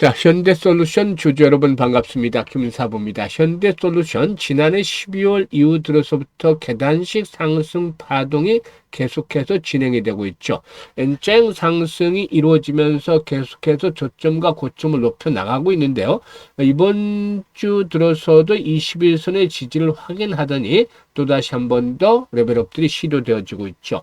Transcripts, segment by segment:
자, 현대솔루션 주주 여러분 반갑습니다. 김사부입니다. 현대솔루션 지난해 12월 이후 들어서부터 계단식 상승 파동이 계속해서 진행이 되고 있죠. N장 상승이 이루어지면서 계속해서 저점과 고점을 높여 나가고 있는데요. 이번 주 들어서도 21선의 지지를 확인하더니 또다시 한 번 더 레벨업들이 시도되어지고 있죠.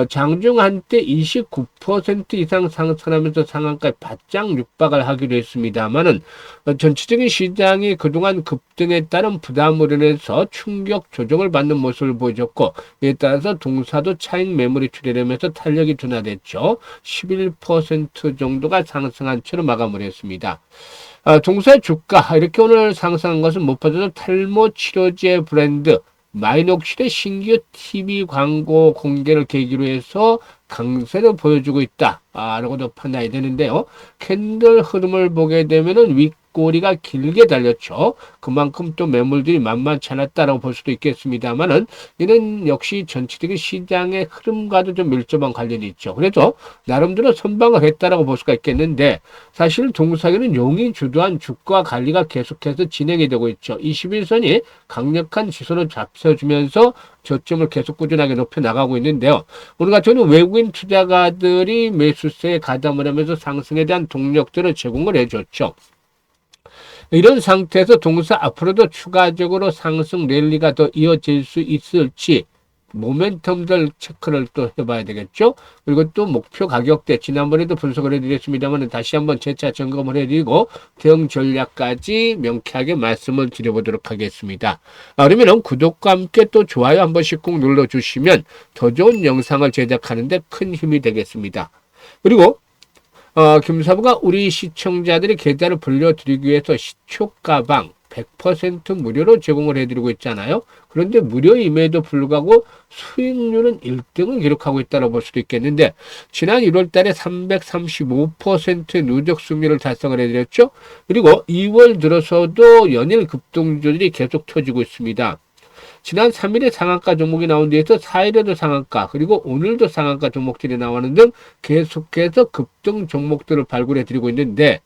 장중 한때 29% 이상 상승하면서 상한가에 바짝 육박을 하기도 했습니다만은 전체적인 시장이 그동안 급등에 따른 부담으로 인해서 충격 조정을 받는 모습을 보여줬고, 이에 따라서 동사도 차익 매물이 출현하면서 탄력이 둔화됐죠. 11% 정도가 상승한 채로 마감을 했습니다. 동사 주가 이렇게 오늘 상승한 것은 무엇보다도 탈모 치료제 브랜드 마이녹실의 신규 TV 광고 공개를 계기로 해서 강세를 보여주고 있다 라고도 판단이 되는데요. 캔들 흐름을 보게 되면은 윗꼬리가 길게 달렸죠. 그만큼 또 매물들이 만만치 않았다라고 볼 수도 있겠습니다만은, 이는 역시 전체적인 시장의 흐름과도 좀 밀접한 관련이 있죠. 그래서 나름대로 선방을 했다라고 볼 수가 있겠는데, 사실 동사에는 용이 주도한 주가 관리가 계속해서 진행이 되고 있죠. 21선이 강력한 지선을 잡혀주면서 저점을 계속 꾸준하게 높여 나가고 있는데요. 오늘 같은 경우는 외국인 투자가들이 매수세에 가담을 하면서 상승에 대한 동력들을 제공을 해줬죠. 이런 상태에서 동사 앞으로도 추가적으로 상승 랠리가 더 이어질 수 있을지 모멘텀들 체크를 또 해봐야 되겠죠. 그리고 또 목표 가격대 지난번에도 분석을 해드렸습니다만 다시 한번 재차 점검을 해드리고 대응 전략까지 명쾌하게 말씀을 드려보도록 하겠습니다. 그러면 구독과 함께 또 좋아요 한 번씩 꼭 눌러주시면 더 좋은 영상을 제작하는데 큰 힘이 되겠습니다. 그리고 김사부가 우리 시청자들의 계좌를 불려드리기 위해서 시초가방 100% 무료로 제공을 해드리고 있잖아요. 그런데 무료임에도 불구하고 수익률은 1등을 기록하고 있다고 볼 수도 있겠는데, 지난 1월 달에 335%의 누적 수익률을 달성을 해드렸죠. 그리고 2월 들어서도 연일 급등주들이 계속 터지고 있습니다. 지난 3일에 상한가 종목이 나온 뒤에서 4일에도 상한가, 그리고 오늘도 상한가 종목들이 나오는 등 계속해서 급등 종목들을 발굴해 드리고 있는데,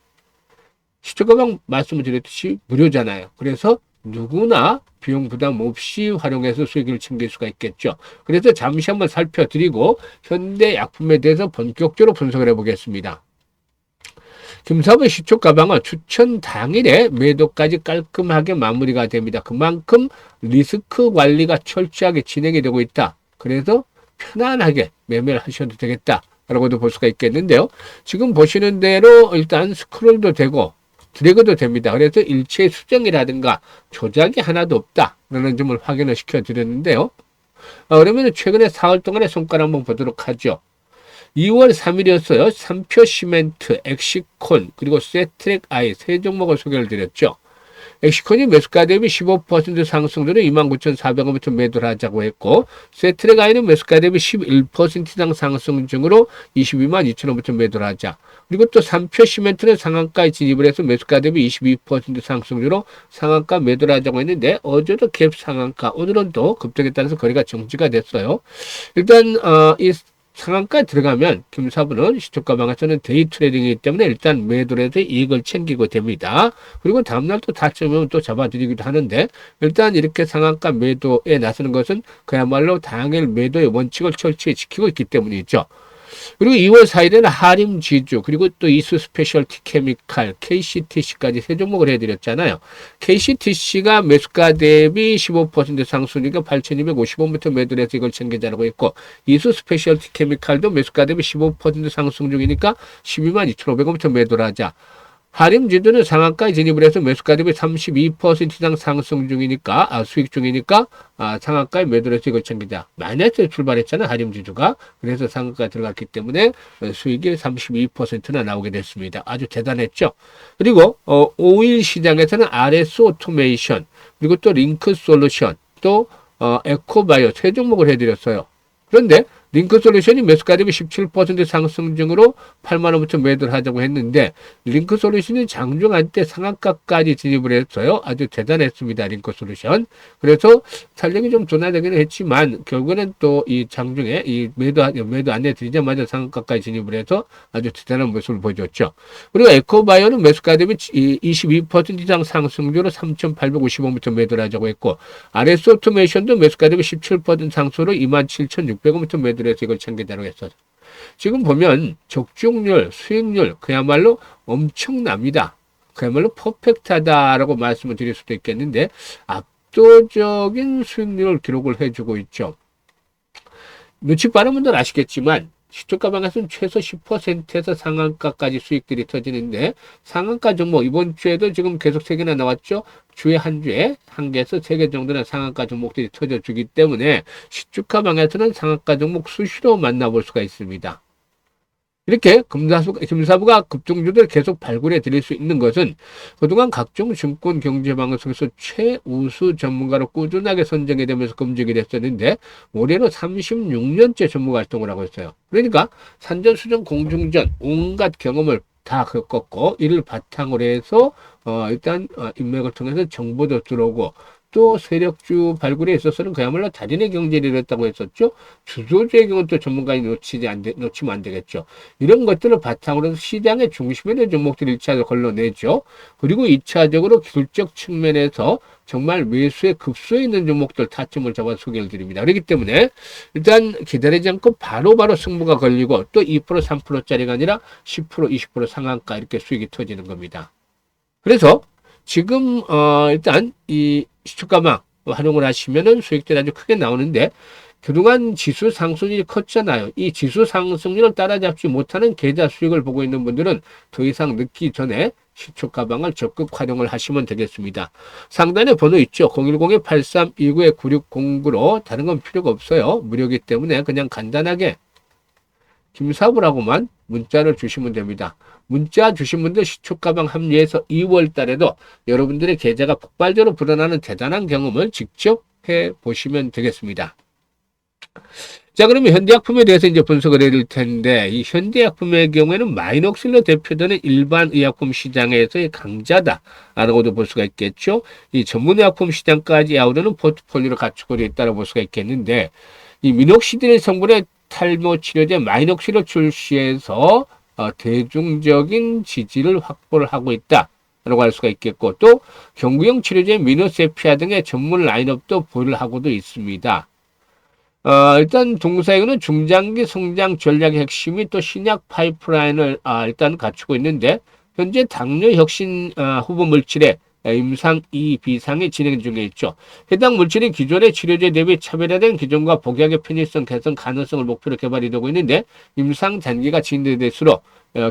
시초가방 말씀을 드렸듯이 무료잖아요. 그래서 누구나 비용 부담 없이 활용해서 수익을 챙길 수가 있겠죠. 그래서 잠시 한번 살펴드리고 현대약품에 대해서 본격적으로 분석을 해보겠습니다. 김사부의 시초가방은 추천 당일에 매도까지 깔끔하게 마무리가 됩니다. 그만큼 리스크 관리가 철저하게 진행이 되고 있다. 그래서 편안하게 매매를 하셔도 되겠다 라고도 볼 수가 있겠는데요. 지금 보시는 대로 일단 스크롤도 되고 드래그도 됩니다. 그래서 일체 수정이라든가 조작이 하나도 없다라는 점을 확인을 시켜드렸는데요. 그러면 최근에 4월 동안의 성과를 한번 보도록 하죠. 2월 3일이었어요. 삼표 시멘트, 엑시콘, 그리고 세트랙 아이 세 종목을 소개를 드렸죠. 엑시콘이 매수가 대비 15% 상승률로 29,400원부터 매도를 하자고 했고, 세트랙 아이는 매수가 대비 11% 이상 상승 중으로 222,000원부터 매도를 하자. 그리고 또 3표 시멘트는 상한가에 진입을 해서 매수가 대비 22% 상승률로 상한가 매도를 하자고 했는데, 어제도 갭 상한가, 오늘은 또 급등에 따라서 거래가 정지가 됐어요. 일단 이 상한가에 들어가면 김사부는 시초가방에서는 데이 트레이딩이기 때문에 일단 매도를 해서 이익을 챙기고 됩니다. 그리고 다음날 또 다치면 또 잡아드리기도 하는데, 일단 이렇게 상한가 매도에 나서는 것은 그야말로 당일 매도의 원칙을 철저히 지키고 있기 때문이죠. 그리고 2월 4일에는 하림 지주, 그리고 또 이수 스페셜티 케미칼, KCTC까지 세 종목을 해드렸잖아요. KCTC가 매수가 대비 15% 상승이니까 8,250원부터 매도를 해서 이걸 챙겨자라고 했고, 이수 스페셜티 케미칼도 매수가 대비 15% 상승 중이니까 122,500원부터 매도를 하자. 하림 지주는 상한가에 진입을 해서 매수가 대비 32% 이상 상승 중이니까, 수익 중이니까, 상한가에 매도를 해서 이걸 챙기자. 마이너스에 출발했잖아, 하림 지주가. 그래서 상한가에 들어갔기 때문에 수익이 32%나 나오게 됐습니다. 아주 대단했죠. 그리고, 오일 시장에서는 RS 오토메이션, 그리고 또 링크 솔루션, 또, 에코바이오 세 종목을 해드렸어요. 그런데 링크솔루션이 매수가 대비 17% 상승 중으로 8만 원부터 매도를 하자고 했는데 링크솔루션이 장중 한때 상한가까지 진입을 했어요. 아주 대단했습니다. 링크솔루션. 그래서 탄력이 좀 둔화되기는 했지만 결국에는 또 이 장중에 이 매도 안내 드리자마자 상한가까지 진입을 해서 아주 대단한 모습을 보여줬죠. 그리고 에코바이오는 매수가 대비 22% 이상 상승 중으로 3,850원부터 매도를 하자고 했고 RS 오토메이션도 매수가 대비 17% 상승으로 27,600원부터 매도를 해서 이걸 챙기자고 했어요. 지금 보면 적중률, 수익률 그야말로 엄청납니다. 그야말로 퍼펙트하다라고 말씀을 드릴 수도 있겠는데 압도적인 수익률을 기록을 해주고 있죠. 눈치 빠른 분들은 아시겠지만 시초가 방에서는 최소 10%에서 상한가까지 수익들이 터지는데 상한가 종목 이번 주에도 지금 계속 3개나 나왔죠. 주에 한 주에 1개에서 3개 정도는 상한가 종목들이 터져주기 때문에 시초가 방에서는 상한가 종목 수시로 만나볼 수가 있습니다. 이렇게 김사부가 급등주들 계속 발굴해 드릴 수 있는 것은 그동안 각종 증권 경제방송에서 최우수 전문가로 꾸준하게 선정이 되면서 검증이 됐었는데 올해는 36년째 전문가 활동을 하고 있어요. 그러니까 산전수전 공중전 온갖 경험을 다 겪었고 이를 바탕으로 해서 일단 인맥을 통해서 정보도 들어오고 또 세력주 발굴에 있어서는 그야말로 달인의 경제를 이뤘다고 했었죠. 주도주의 경우는 또 전문가이 놓치면 안 되겠죠. 이런 것들을 바탕으로 해서 시장의 중심에 있는 종목들을 1차적으로 걸러내죠. 그리고 2차적으로 기술적 측면에서 정말 매수에 급소에 있는 종목들 타점을 잡아 소개를 드립니다. 그렇기 때문에 일단 기다리지 않고 바로바로 승부가 걸리고 또 2% 3%짜리가 아니라 10% 20% 상한가 이렇게 수익이 터지는 겁니다. 그래서 지금 일단 이 시초가망 활용을 하시면은 수익들이 아주 크게 나오는데 그동안 지수 상승률이 컸잖아요. 이 지수 상승률을 따라잡지 못하는 계좌 수익을 보고 있는 분들은 더 이상 늦기 전에 시초가방을 적극 활용을 하시면 되겠습니다. 상단에 번호 있죠. 010-8329-9609로 다른 건 필요가 없어요. 무료이기 때문에 그냥 간단하게 김사부라고만 문자를 주시면 됩니다. 문자 주신 분들 시초가방 합류해서 2월 달에도 여러분들의 계좌가 폭발적으로 불어나는 대단한 경험을 직접 해보시면 되겠습니다. 자, 그러면 현대약품에 대해서 이제 분석을 해드릴 텐데, 이 현대약품의 경우에는 마이녹실로 대표되는 일반 의약품 시장에서의 강자다라고도 볼 수가 있겠죠. 이 전문의약품 시장까지 아우르는 포트폴리오를 갖추고 있다고 볼 수가 있겠는데, 이 미녹시딜 성분의 탈모 치료제 마이녹실을 출시해서 대중적인 지지를 확보를 하고 있다라고 할 수가 있겠고 또 경구용 치료제 미노세피아 등의 전문 라인업도 보유를 하고도 있습니다. 일단 동사이오는 중장기 성장 전략의 핵심이 또 신약 파이프라인을 일단 갖추고 있는데 현재 당뇨 혁신 후보 물질의 임상 2, 비상이 진행 중에 있죠. 해당 물질이 기존의 치료제 대비 차별화된 기존과 복약의 편의성 개선 가능성을 목표로 개발이 되고 있는데 임상 단계가 진행될수록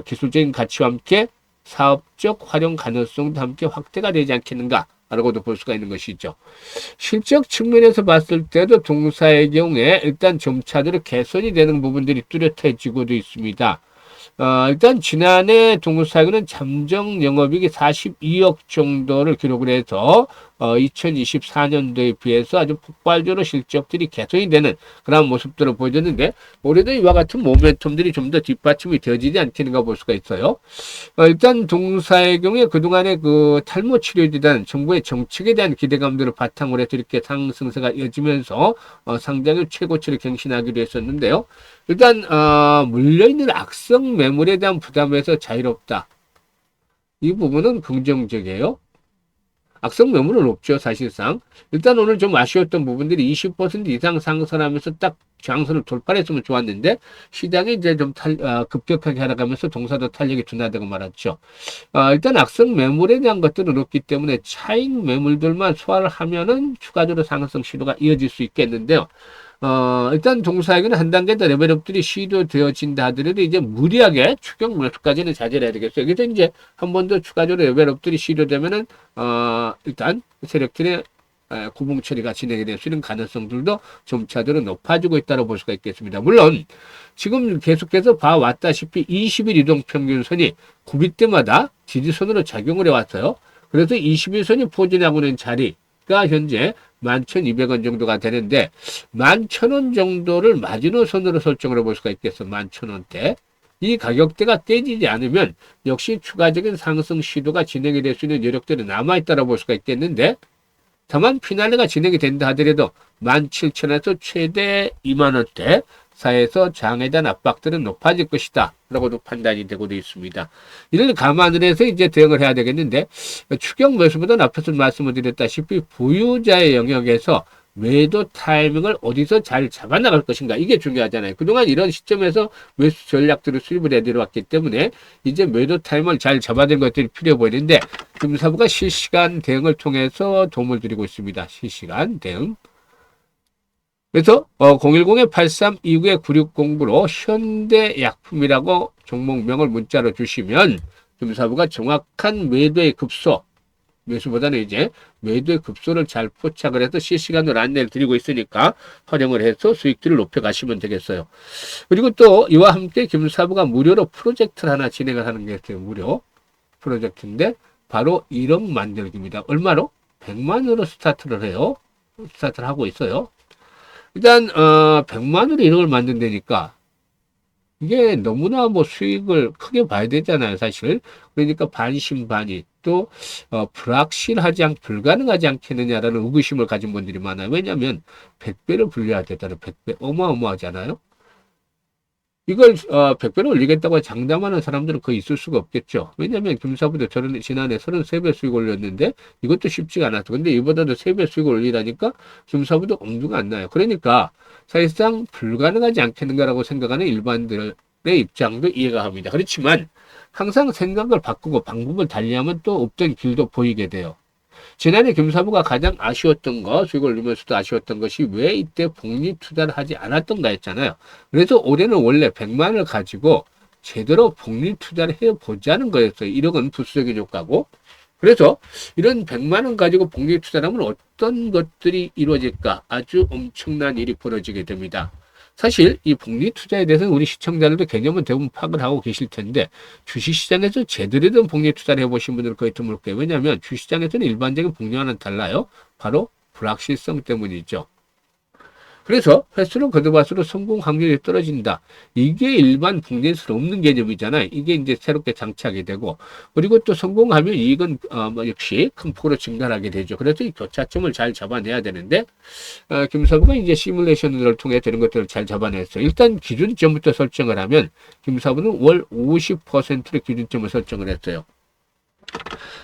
기술적인 가치와 함께 사업적 활용 가능성도 함께 확대가 되지 않겠는가 라고도 볼 수가 있는 것이죠. 실적 측면에서 봤을 때도 동사의 경우에 일단 점차적으로 개선이 되는 부분들이 뚜렷해지고도 있습니다. 일단 지난해 동사는 잠정 영업이익이 42억 정도를 기록을 해서 2024년도에 비해서 아주 폭발적으로 실적들이 개선이 되는 그런 모습들을 보여줬는데 올해도 이와 같은 모멘텀들이 좀 더 뒷받침이 되어지지 않겠는가 볼 수가 있어요. 일단 동사의 경우에 그동안의 그 탈모 치료에 정부의 정책에 대한 기대감들을 바탕으로 해서 이렇게 상승세가 이어지면서 상장의 최고치를 갱신하기도 했었는데요. 일단 물려있는 악성 매물에 대한 부담에서 자유롭다. 이 부분은 긍정적이에요. 악성 매물은 없죠, 사실상. 일단 오늘 좀 아쉬웠던 부분들이 20% 이상 상승하면서 딱 장선을 돌파했으면 좋았는데, 시장이 이제 좀 급격하게 하락하면서 동사도 탄력이 둔화되고 말았죠. 일단 악성 매물에 대한 것들은 없기 때문에 차익 매물들만 소화를 하면은 추가적으로 상승 시도가 이어질 수 있겠는데요. 일단 동사에게는 한 단계 더 레벨업들이 시도되어진다 하더라도 이제 무리하게 추격 매수까지는 자제를 해야 되겠어요. 그래서 이제 한 번 더 추가적으로 레벨업들이 시도되면은, 일단 세력들의 구분 처리가 진행이 될 수 있는 가능성들도 점차적으로 높아지고 있다고 볼 수가 있겠습니다. 물론, 지금 계속해서 봐왔다시피 20일 이동평균선이 9일 때마다 지지선으로 작용을 해왔어요. 그래서 21선이 포진하고 있는 자리가 현재 11,200원 정도가 되는데 11,000원 정도를 마지노선으로 설정을 해볼 수가 있겠어. 11,000원대. 이 가격대가 떼지지 않으면 역시 추가적인 상승 시도가 진행이 될 수 있는 여력들이 남아있다고 볼 수가 있겠는데, 다만 피날레가 진행이 된다 하더라도 17,000원에서 최대 2만원대 사이에서 장에 대한 압박들은 높아질 것이다 라고도 판단이 되고 있습니다. 이를 감안을 해서 이제 대응을 해야 되겠는데, 추격 매수보다는 앞에서 말씀을 드렸다시피 보유자의 영역에서 매도 타이밍을 어디서 잘 잡아나갈 것인가, 이게 중요하잖아요. 그동안 이런 시점에서 매수 전략들을 수립을 해드려왔기 때문에 이제 매도 타이밍을 잘 잡아낸 것들이 필요해 보이는데, 금사부가 실시간 대응을 통해서 도움을 드리고 있습니다. 실시간 대응. 그래서 010-8329-9609로 현대약품이라고 종목명을 문자로 주시면 금사부가 정확한 매도의 급소, 매수보다는 이제 매도의 급소를 잘 포착을 해서 실시간으로 안내를 드리고 있으니까 활용을 해서 수익들을 높여가시면 되겠어요. 그리고 또 이와 함께 김사부가 무료로 프로젝트를 하나 진행을 하는 게 있어요. 무료 프로젝트인데 바로 1억 만들기입니다. 얼마로? 100만으로 스타트를 해요. 스타트를 하고 있어요. 일단 100만으로 1억을 만든다니까 이게 너무나 뭐 수익을 크게 봐야 되잖아요, 사실. 그러니까 반신반의, 또 불가능하지 않겠느냐라는 의구심을 가진 분들이 많아요. 왜냐하면 100배를 불려야 되잖아요. 100배 어마어마하잖아요. 이걸 100배로 올리겠다고 장담하는 사람들은 거의 있을 수가 없겠죠. 왜냐하면 김사부도 저는 지난해 33배 수익 올렸는데 이것도 쉽지가 않았죠. 근데 이보다도 3배 수익을 올리라니까 김사부도 엄두가 안 나요. 그러니까 사실상 불가능하지 않겠는가라고 생각하는 일반들의 입장도 이해가 합니다. 그렇지만 항상 생각을 바꾸고 방법을 달리하면 또 없던 길도 보이게 돼요. 지난해 김사부가 가장 아쉬웠던 거, 수익을 올리면서도 아쉬웠던 것이 왜 이때 복리 투자를 하지 않았던가 했잖아요. 그래서 올해는 원래 100만을 가지고 제대로 복리 투자를 해보자는 거였어요. 1억은 부수적인 효과고. 그래서 이런 100만원 가지고 복리 투자를 하면 어떤 것들이 이루어질까? 아주 엄청난 일이 벌어지게 됩니다. 사실 이 복리 투자에 대해서는 우리 시청자들도 개념은 대부분 파악을 하고 계실 텐데, 주식시장에서 제대로 된 복리 투자를 해보신 분들은 거의 드물 거예요. 왜냐하면 주식시장에서는 일반적인 복리와는 달라요. 바로 불확실성 때문이죠. 그래서 횟수를 거듭할수록 성공 확률이 떨어진다. 이게 일반 복리에서는 없는 개념이잖아요. 이게 이제 새롭게 장착이 되고, 그리고 또 성공하면 이익은 역시 큰 폭으로 증가하게 되죠. 그래서 이 교차점을 잘 잡아내야 되는데, 김사부가 이제 시뮬레이션을 통해 되는 것들을 잘 잡아냈어요. 일단 기준점부터 설정을 하면 김사부는 월 50%의 기준점을 설정을 했어요.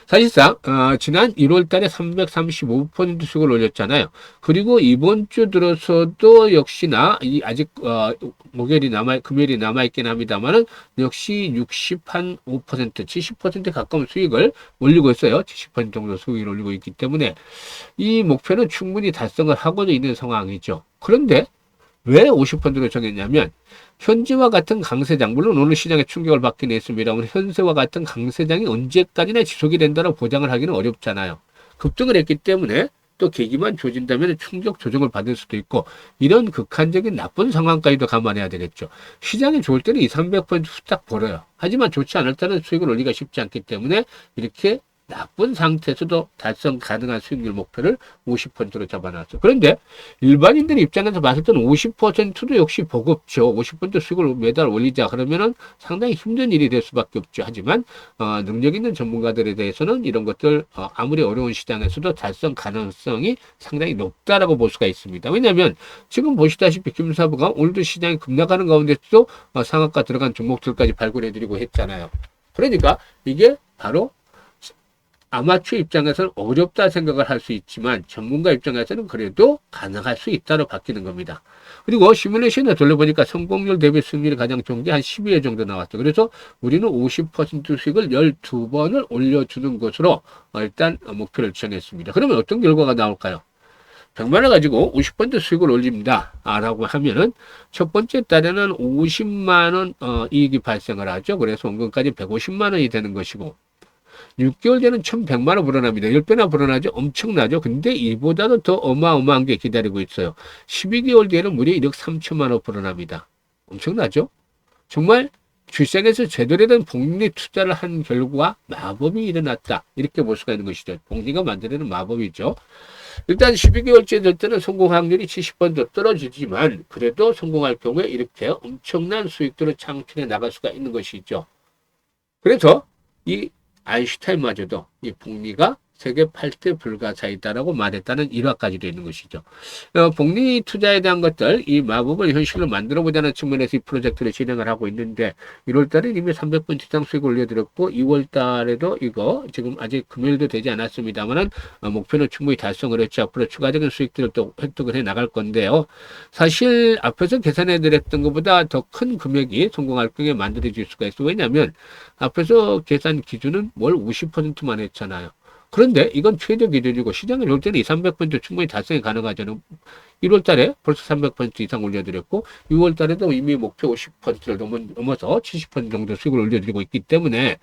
사실상 지난 1월 달에 335% 수익을 올렸잖아요. 그리고 이번 주 들어서도 역시나 아직 금요일이 남아있긴 합니다만은 역시 65%, 70% 가까운 수익을 올리고 있어요. 70% 정도 수익을 올리고 있기 때문에 이 목표는 충분히 달성을 하고 있는 상황이죠. 그런데 왜 50%로 정했냐면, 현재와 같은 강세장, 물론 오늘 시장에 충격을 받긴 했습니다만 현재와 같은 강세장이 언제까지나 지속이 된다고 보장을 하기는 어렵잖아요. 급등을 했기 때문에 또 계기만 조진다면 충격 조정을 받을 수도 있고, 이런 극한적인 나쁜 상황까지도 감안해야 되겠죠. 시장이 좋을 때는 200~300% 후딱 벌어요. 하지만 좋지 않을 때는 수익을 올리기가 쉽지 않기 때문에 이렇게 나쁜 상태에서도 달성 가능한 수익률 목표를 50%로 잡아놨어. 그런데 일반인들 입장에서 봤을 때는 50%도 역시 버겁죠. 50% 수익을 매달 올리자 그러면은 상당히 힘든 일이 될 수밖에 없죠. 하지만 능력 있는 전문가들에 대해서는 이런 것들 아무리 어려운 시장에서도 달성 가능성이 상당히 높다라고 볼 수가 있습니다. 왜냐하면 지금 보시다시피 김사부가 오늘도 시장이 급락하는 가운데서도 상한가 들어간 종목들까지 발굴해드리고 했잖아요. 그러니까 이게 바로 아마추어 입장에서는 어렵다 생각을 할 수 있지만 전문가 입장에서는 그래도 가능할 수 있다로 바뀌는 겁니다. 그리고 시뮬레이션을 돌려보니까 성공률 대비 승률이 가장 좋은 게 한 12회 정도 나왔죠. 그래서 우리는 50% 수익을 12번을 올려주는 것으로 일단 목표를 정했습니다. 그러면 어떤 결과가 나올까요? 100만원 가지고 50% 수익을 올립니다. 라고 하면은 첫 번째 달에는 50만원 이익이 발생을 하죠. 그래서 원금까지 150만원이 되는 것이고, 6개월 뒤에는 1100만원 불어납니다. 10배나 불어나죠. 엄청나죠. 근데 이보다도 더 어마어마한 게 기다리고 있어요. 12개월 뒤에는 무려 1억 3천만원 불어납니다. 엄청나죠. 정말 출생에서 제대로 된 복리 투자를 한 결과 마법이 일어났다. 이렇게 볼 수가 있는 것이죠. 복리가 만들어내는 마법이죠. 일단 12개월째 될 때는 성공 확률이 70번 더 떨어지지만 그래도 성공할 경우에 이렇게 엄청난 수익들을 창출해 나갈 수가 있는 것이죠. 그래서 이 아인슈타인마저도 이 복리가 세계 8대 불가사이다라고 말했다는 일화까지도 있는 것이죠. 복리 투자에 대한 것들, 이 마법을 현실로 만들어보자는 측면에서 이 프로젝트를 진행을 하고 있는데 1월 달에 이미 300번 이상 수익을 올려드렸고 2월 달에도 이거 지금 아직 금요일도 되지 않았습니다만은 목표는 충분히 달성을 했죠. 앞으로 추가적인 수익들을 또 획득을 해 나갈 건데요. 사실 앞에서 계산해 드렸던 것보다 더 큰 금액이 성공할 경우에 만들어질 수가 있어요. 왜냐하면 앞에서 계산 기준은 월 50%만 했잖아요. 그런데 이건 최저 기준이고 시장에 올 때는 2, 300% 충분히 달성이 가능하잖아요. 1월 달에 벌써 300% 이상 올려드렸고 6월 달에도 이미 목표 50%를 넘어서 70% 정도 수익을 올려드리고 있기 때문에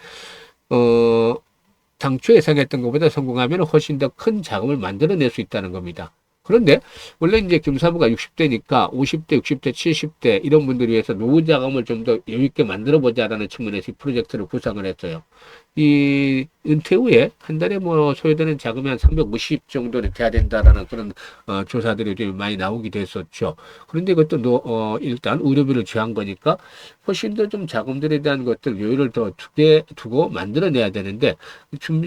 당초 예상했던 것보다 성공하면 훨씬 더 큰 자금을 만들어낼 수 있다는 겁니다. 그런데 원래 이제 김사부가 60대니까 50대, 60대, 70대 이런 분들을 위해서 노후 자금을 좀 더 여유 있게 만들어 보자라는 측면에서 이 프로젝트를 구상을 했어요. 이 은퇴 후에 한 달에 뭐 소요되는 자금이 한 350 정도는 돼야 된다라는 그런 조사들이 좀 많이 나오기도 했었죠. 그런데 이것도 일단 의료비를 제한 거니까 훨씬 더 좀 자금들에 대한 것들 여유를 더 두고 만들어내야 되는데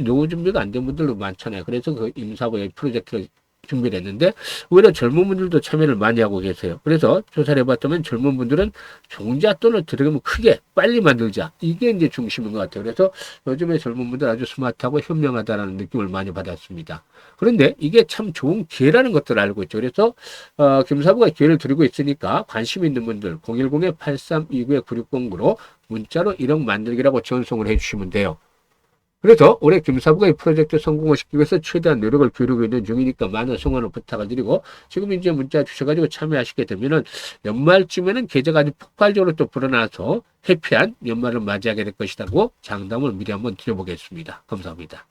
노후 준비가 안 된 분들도 많잖아요. 그래서 그 임사부의 프로젝트를 준비를 했는데 오히려 젊은 분들도 참여를 많이 하고 계세요. 그래서 조사를 해봤더니 젊은 분들은 종잣돈을 들여면 크게 빨리 만들자 이게 이제 중심인 것 같아요. 그래서 요즘에 젊은 분들 아주 스마트하고 현명하다라는 느낌을 많이 받았습니다. 그런데 이게 참 좋은 기회라는 것들을 알고 있죠. 그래서 김사부가 기회를 드리고 있으니까 관심 있는 분들 010-8329-9609로 문자로 1억 만들기라고 전송을 해주시면 돼요. 그래서 올해 김사부가 이 프로젝트 성공을 시키기 위해서 최대한 노력을 기울이고 있는 중이니까 많은 성원을 부탁을 드리고 지금 이제 문자 주셔가지고 참여하시게 되면은 연말쯤에는 계좌가 아주 폭발적으로 또 불어나서 해피한 연말을 맞이하게 될 것이라고 장담을 미리 한번 드려보겠습니다. 감사합니다.